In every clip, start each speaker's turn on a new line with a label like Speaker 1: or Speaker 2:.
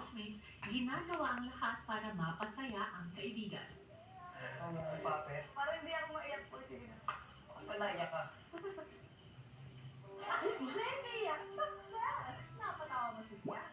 Speaker 1: housemates, ginagawa ang lahat para mapasaya ang kaibigan.
Speaker 2: Papet?
Speaker 3: Parang hindi ako maiyak po. Sige na.
Speaker 2: Malaya ka.
Speaker 3: Jenny, success! Napatawa mo si Fian.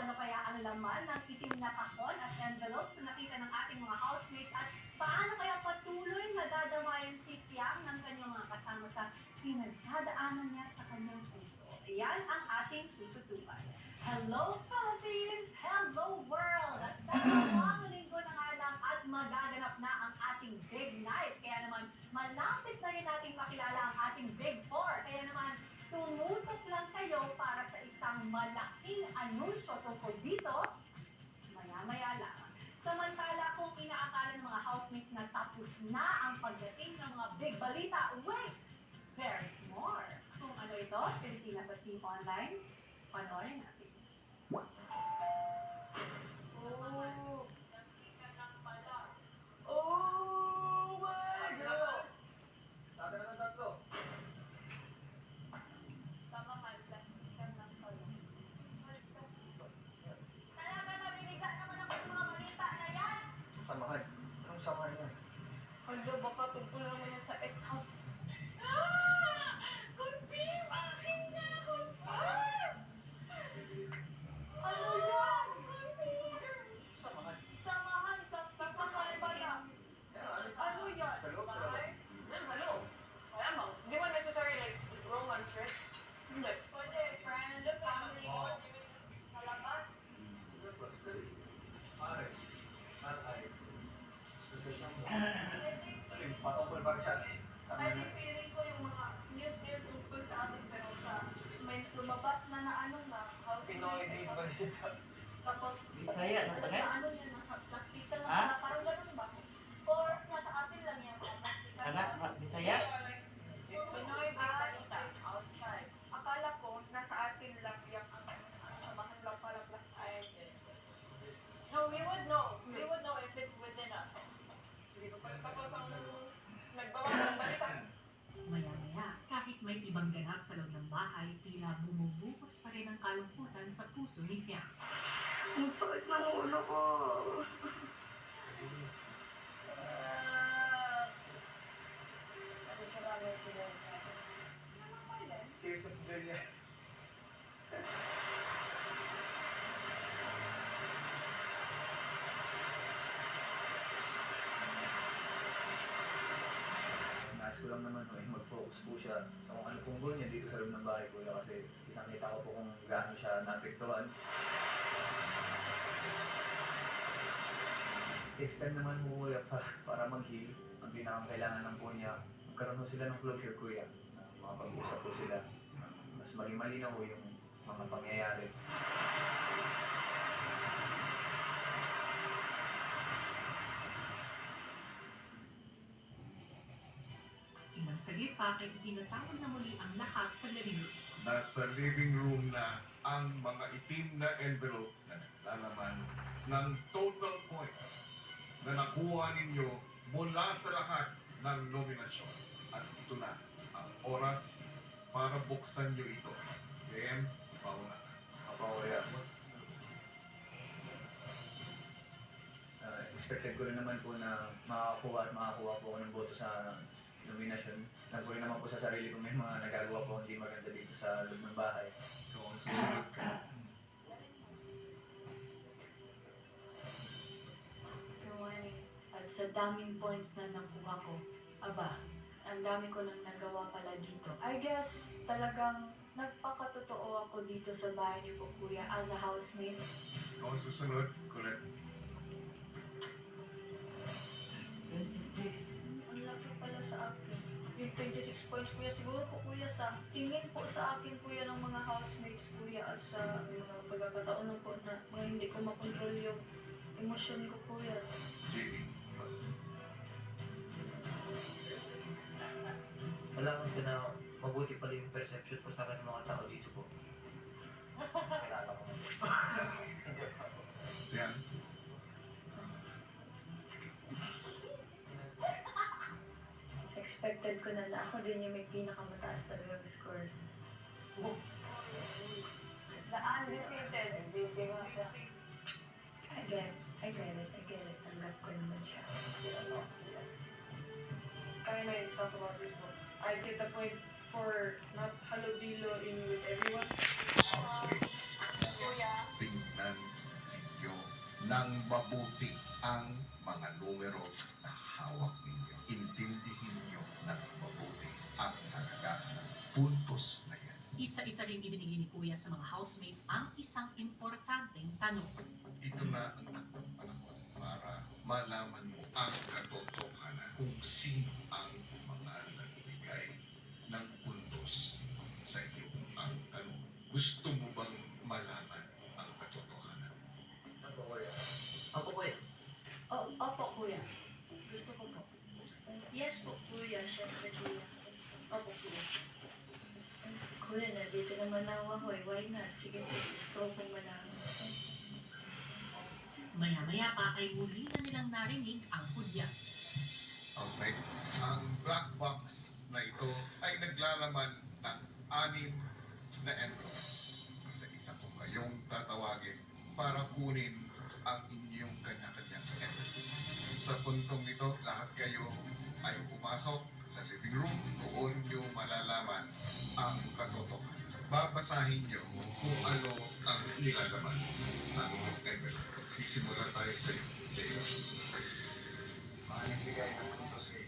Speaker 3: Ano kaya ang laman ng itim na kahon at envelope sa nakita ng ating mga housemates at paano kaya patuloy na dadamayan si Fiang ng kanyang mga kasama sa pinagdadaanan niya sa kanyang puso? Yan ang ating tututukan. Hello Philippines! Hello world! At dalawang linggo na nga lang at magaganap na ang ating big night. Kaya naman malapit na rin natin makilala ang ating big four. Kaya naman tumutok lang kayo para sa isang malaking anunsyo tungkol dito, maya-maya lang. Samantala kung inaakala ng mga housemates na tapos na ang pagdating ng mga big balita, wait! There's more! Kung ano ito, Pilipinas at Team Online, panoorin natin.
Speaker 2: Oh my God! Tatalo ng tatlo.
Speaker 3: Samahan, plastikan ng pala. Talaga nabiniga naman ako ng mga balita na yan!
Speaker 2: Samahan. Anong samahan yan?
Speaker 3: Hala, baka tungkol naman yan sa ex-house. Confirm! Akin na! Confirm! Ano yan? Confirm!
Speaker 2: Samahan.
Speaker 3: Samahan, samahan ba yan? Ano yan?
Speaker 2: Sa loob, sa labas.
Speaker 3: Yan, hello. Kaya mo, di ba necessary like romance, right? Hindi. Pwede, friends, family, sa labas.
Speaker 2: Sa labas. Pare. Tatay. Sasasya mo. Alin, patungkol ba sa atin? Sabi
Speaker 3: Ay,
Speaker 2: na.
Speaker 3: feeling ko yung mga news here tungkol sa atin pero sa may lumabas na ano na house.
Speaker 2: Pinoy days ba dito?
Speaker 3: Tapos,
Speaker 4: Bisaya, nasa kaya?
Speaker 3: ano yan, nasa plastikan lang
Speaker 4: Ha?
Speaker 3: na parang ganun ba? Or nasa atin lang yan, plastikan
Speaker 4: Anak, Bisaya?
Speaker 3: Pinoy balita outside. Akala ko, nasa atin lang yung samahan lang para plus iron. No, we would know. We would know if it's within us. Hindi ko pa tapos ang nagbawa ng balita.
Speaker 1: Maya-maya, kahit may ibang ganap sa loob ng bahay, tila bumubuhos pa rin ang kalungkutan sa puso ni Fiang.
Speaker 3: Ang sakit ng ulo ko. Ano siya bagay sila sa akin?
Speaker 2: Tears of Gloria. Nais ko lang naman mag-focus po siya sa kung ano pong goal niya dito sa loob ng bahay ko kasi nakita ko po kung gaano siya naapektuhan. Takes time naman po kuya para mag-heal. Ang pinakakailangan lang po niya, magkaroon po sila ng closure kuya. Makapag-usap po sila. Mas maging malinaw po yung mga pangyayari.
Speaker 1: Ilang saglit pa ay pinatawag na muli ang lahat sa living room.
Speaker 5: Nasa living room na ang mga itim na envelope na naglalaman ng total points na nakuha ninyo mula sa lahat ng nominasyon. At ito na ang oras para buksan nyo ito. Then, pauna.
Speaker 2: Kuya. Expected ko rin naman po na makakuha po ako ng boto sa nominasyon. Nagpo rin naman po sa sarili ko may mga nagagawa po hindi maganda dito sa loob ng bahay.
Speaker 5: So, ang susunod ka.
Speaker 6: So, at sa daming points na nakuha ko, aba, ang dami ko nang nagawa pala dito. I guess, talagang nagpakatotoo ako dito sa bahay ni po Kuya as a housemate.
Speaker 5: So, ang susunod, Colette.
Speaker 4: 26.
Speaker 3: Ang laki pala sa akin. Yung 26 points, kuya, siguro po, kuya, sa tingin po sa akin, kuya, ng mga housemates, kuya, at sa mga pagkakataon po na mga hindi ko makontrol yung emosyon ko, kuya.
Speaker 5: JB.
Speaker 4: Malaman ko na mabuti pala yung perception ko sa akin ng mga tao dito po.
Speaker 2: Kilala ko.
Speaker 5: Yan.
Speaker 6: Expected ko na ako din yung may pinakamataas talagang score.
Speaker 3: The undefeated. MVP nga siya.
Speaker 6: I get it. Tanggap ko naman siya.
Speaker 7: Kind of talk about this book. I get the point for not halubilo in with everyone.
Speaker 5: Housemates,
Speaker 3: Kuya.
Speaker 5: tingnan ninyo ng mabuti ang mga numero na hawak ninyo. Intindihin nyo ng mabuti ang halaga ng puntos na yan.
Speaker 1: Isa-isa rin ibinigay ni Kuya sa mga housemates ang isang importanteng tanong.
Speaker 5: Ito na ang taktong panahon para malaman mo ang katotohanan kung sino ang mga nagbigay ng puntos sa iyo. Ang tanong, gusto mo bang malaman ang katotohanan?
Speaker 2: Ako kuya.
Speaker 4: Ako po eh.
Speaker 6: Opo, kuya. Gusto ko po.
Speaker 7: Yes po, kuya. Siyempre, kuya. Opo, kuya.
Speaker 6: Kuya, nandito naman ako eh. Why not? Sige po, gusto ko pong malaman.
Speaker 1: Maya-maya pa ay muli na nilang narinig ang hudya.
Speaker 5: Housemates, ang black box na ito ay naglalaman ng 6 na envelope. Isa-isa ko kayong tatawagin para kunin ang inyong kanya-kanyang envelope. Sa puntong ito, lahat kayo ay pumasok sa living room. Doon nyo malalaman ang katotohanan. Babasahin nyo kung ano ang nilalaman ng inyong envelope. Sisimula tayo sa iyo, Jay.
Speaker 2: Nagbigay ng puntos kay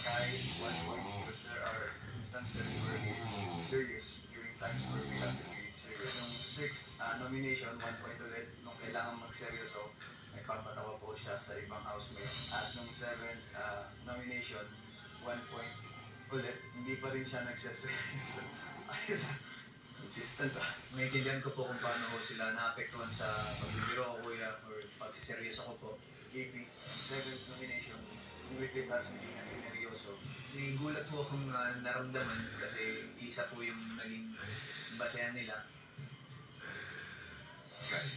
Speaker 2: Kai 1 point because there are instances where he's serious during times where we have to be serious. Nung 6th nomination, 1 point ulit. Nung kailangan magseryoso, nagpapatawa po siya sa ibang housemate. At nung 7th nomination, 1 point ulit. Hindi pa rin siya nagseseryoso. Ayun, consistent ah. Naiintindihan ko po kung paano sila naapektuhan sa pagbibiro ko kuya or pagsiseryoso ko po. AP, 7th nomination, yung weekly task hindi na sineryoso. May gulat po akong naramdaman kasi isa po yung naging basehan nila.
Speaker 5: Kai.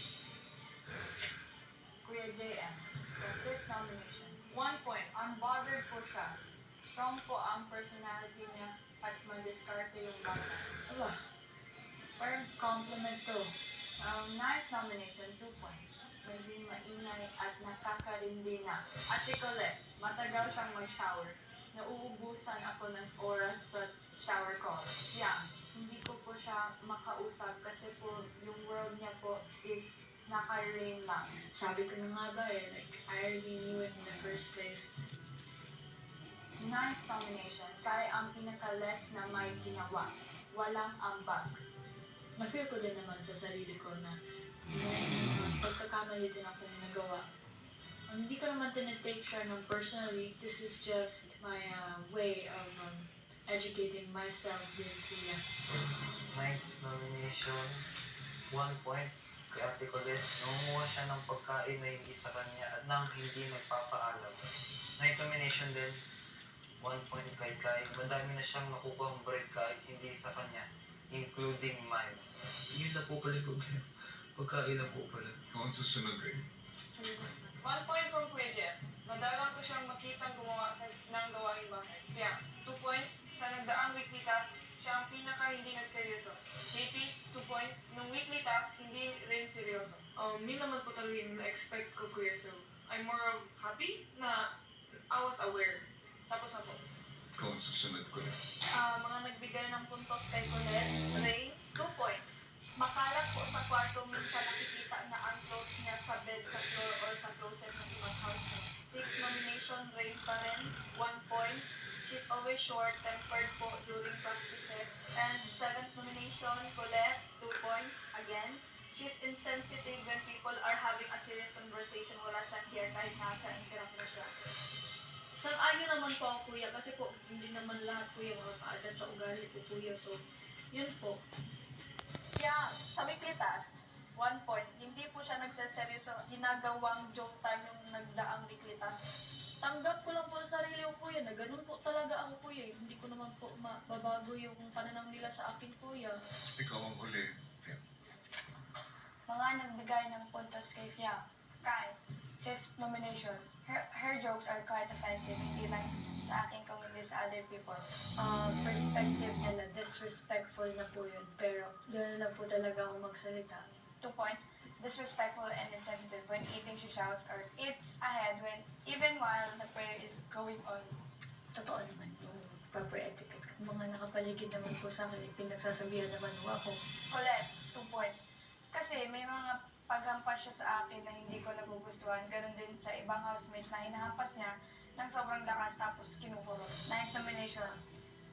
Speaker 3: Kuya JM, sa 5th nomination. 1 point, unbothered po siya. Strong po ang personality niya at madiskarte yung bata.
Speaker 6: Aba, parang compliment to.
Speaker 3: 9th nomination, 2 points. Naging maingay at nakakarindi na. Ate Colette, matagal siyang mag-shower. Nauubusan ako ng oras sa shower call. Yeah, hindi ko po siya makausap kasi po yung world niya po is naka-rain lang.
Speaker 6: sabi ko na nga ba eh, like, I already knew it in the first place.
Speaker 3: 9th nomination, kaya ang pinaka-less na may ginawa. Walang ambag.
Speaker 6: Na-feel ko din naman sa sarili ko na may mga pagkakamali din akong nagawa. Hindi ko naman tinitake siya ng personally. This is just my way of educating myself din, kuya.
Speaker 4: 9th nomination, 1 point kay Ate Colette. Nangunguha siya ng pagkain na hindi sa kanya at nang hindi nagpapaalam. 9th nomination din, 1 point kay Kai. Madami na siyang nakukuhang break kahit hindi sa kanya, including mine.
Speaker 2: Yun na po pala yung problema. Pagkain na po pala.
Speaker 5: Kung ang susunod rin.
Speaker 7: 1 point from Kuya Jeff. Madalang ko siyang makitang gumawa ng gawaing bahay. Kaya, 2 points sa nagdaang weekly task. Siya ang pinaka hindi nagseryoso. JP, 2 points. Nung weekly task, hindi rin seryoso. Yun naman po talaga yung na-expect ko, Kuya. So, I'm more of happy na I was aware. Tapos na po.
Speaker 5: Kung ang susunod ko rin.
Speaker 3: Mga nagbigay ng puntos kay Colette, Ray, 2 points. Makalat po sa kwarto, minsan nakikita na ang clothes niya sa bed, sa floor, or sa closet ng ibang housemate. 6th nomination, Ray pa rin, 1 point. She's always short-tempered po during practices. And 7th nomination, Colette, 2 points. Again, she's insensitive when people are having a serious conversation. Wala siyang care kahit nakaka-interrupt na siya.
Speaker 7: Sang-ayon naman po ako, Kuya, kasi po hindi naman lahat Kuya makaka-adapt sa ugali po, Kuya. So, yun po.
Speaker 3: Yeah, sa weekly task, 1 point. Hindi po siya nagseseryoso. Ginagawang joke time yung nagdaang weekly task.
Speaker 7: Tanggap ko lang po sa sarili ko, Kuya, na ganun po talaga ako, Kuya. Hindi ko naman po mababago yung pananaw nila sa akin, Kuya.
Speaker 5: Ikaw ang huli. Phil.
Speaker 3: Mga nagbigay ng puntos kay Fiam. Kai,
Speaker 8: Fifth nomination. Her jokes are quite offensive, hindi lang sa akin kung hindi sa other people.
Speaker 6: Perspective nila, disrespectful na po yun. Pero gano'n lang po talaga ako magsalita.
Speaker 8: 2 points. Disrespectful and insensitive. When eating, she shouts or eats ahead when even while the prayer is going on.
Speaker 6: Totoo naman yung proper etiquette. Mga nakapaligid naman po sa akin, pinagsasabihan naman po ako.
Speaker 8: Colette, 2 points. Kasi may mga paghampas siya sa akin na hindi ko nagugustuhan. Ganon din sa ibang housemate na hinahampas niya ng sobrang lakas tapos kinukurot. 9th nomination.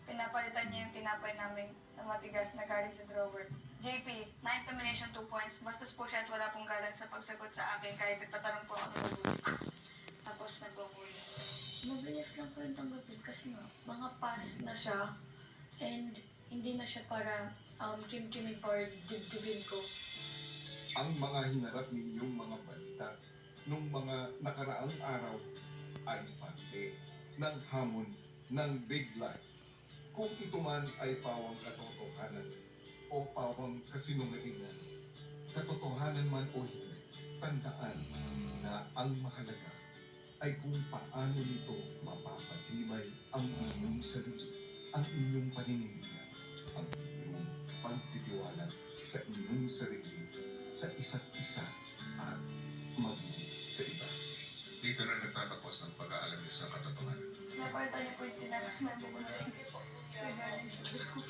Speaker 8: Pinapalitan niya yung tinapay namin na matigas na galing sa drawer. JP, 9th nomination, 2 points. Bastos po siya at wala pong galang sa pagsagot sa akin kahit nagtatanong po ako ng mabuti. Tapos nagpumuli.
Speaker 6: Mabilis lang po yung tanggapin kasi nga, mga pass na siya and hindi na siya para kim-kimig or dibdibin ko.
Speaker 5: Ang mga hinarap ninyong mga balita nung mga nakaraang araw ay parte ng hamon ng big life. Kung ito man ay pawang katotohanan o pawang kasinungalingan, katotohanan man o hindi, tandaan na ang mahalaga ay kung paano nito mapapatibay ang inyong sarili, ang inyong paninindigan, ang inyong pagtitiwala sa inyong sarili, sa isa't isa at maging sa iba. Dito na nagtatapos ang pag-aalam niyo sa katotohanan.
Speaker 8: Naparta niyo po yung tinatangnan po ko na rin. Regarding sa group.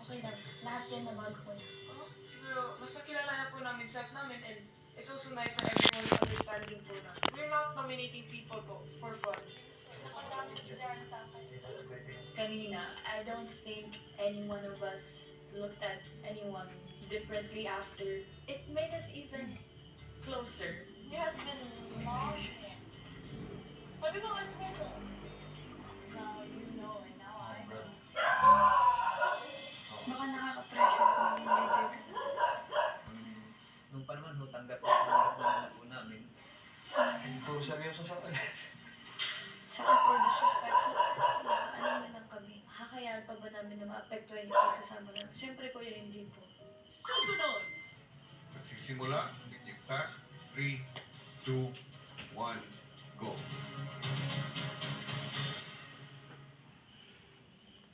Speaker 6: Okay lang, lahat yan na bago ko na.
Speaker 7: Siguro, mas nakilala na po namin self namin and it's also nice na everyone's understanding po na we're not nominating people po for fun.
Speaker 6: Kanina, I don't think any one of us looked at anyone differently after. It made us even closer.
Speaker 3: There has been long
Speaker 7: Pwede ba let's go po?
Speaker 3: now you know and now I know.
Speaker 8: Baka nakaka-pressure kung hindi leader.
Speaker 4: Nung pa naman, tanggap naman na po namin. Puro seryoso sa akin.
Speaker 8: Saka for disrespectful.
Speaker 6: Ano na lang kami, hakayaan pa ba namin na maapektuhan yung pagsasama namin? Siyempre kuya, hindi po.
Speaker 1: Susunod!
Speaker 5: Nagsisimula ang inyong task. 3, 2, 1, go.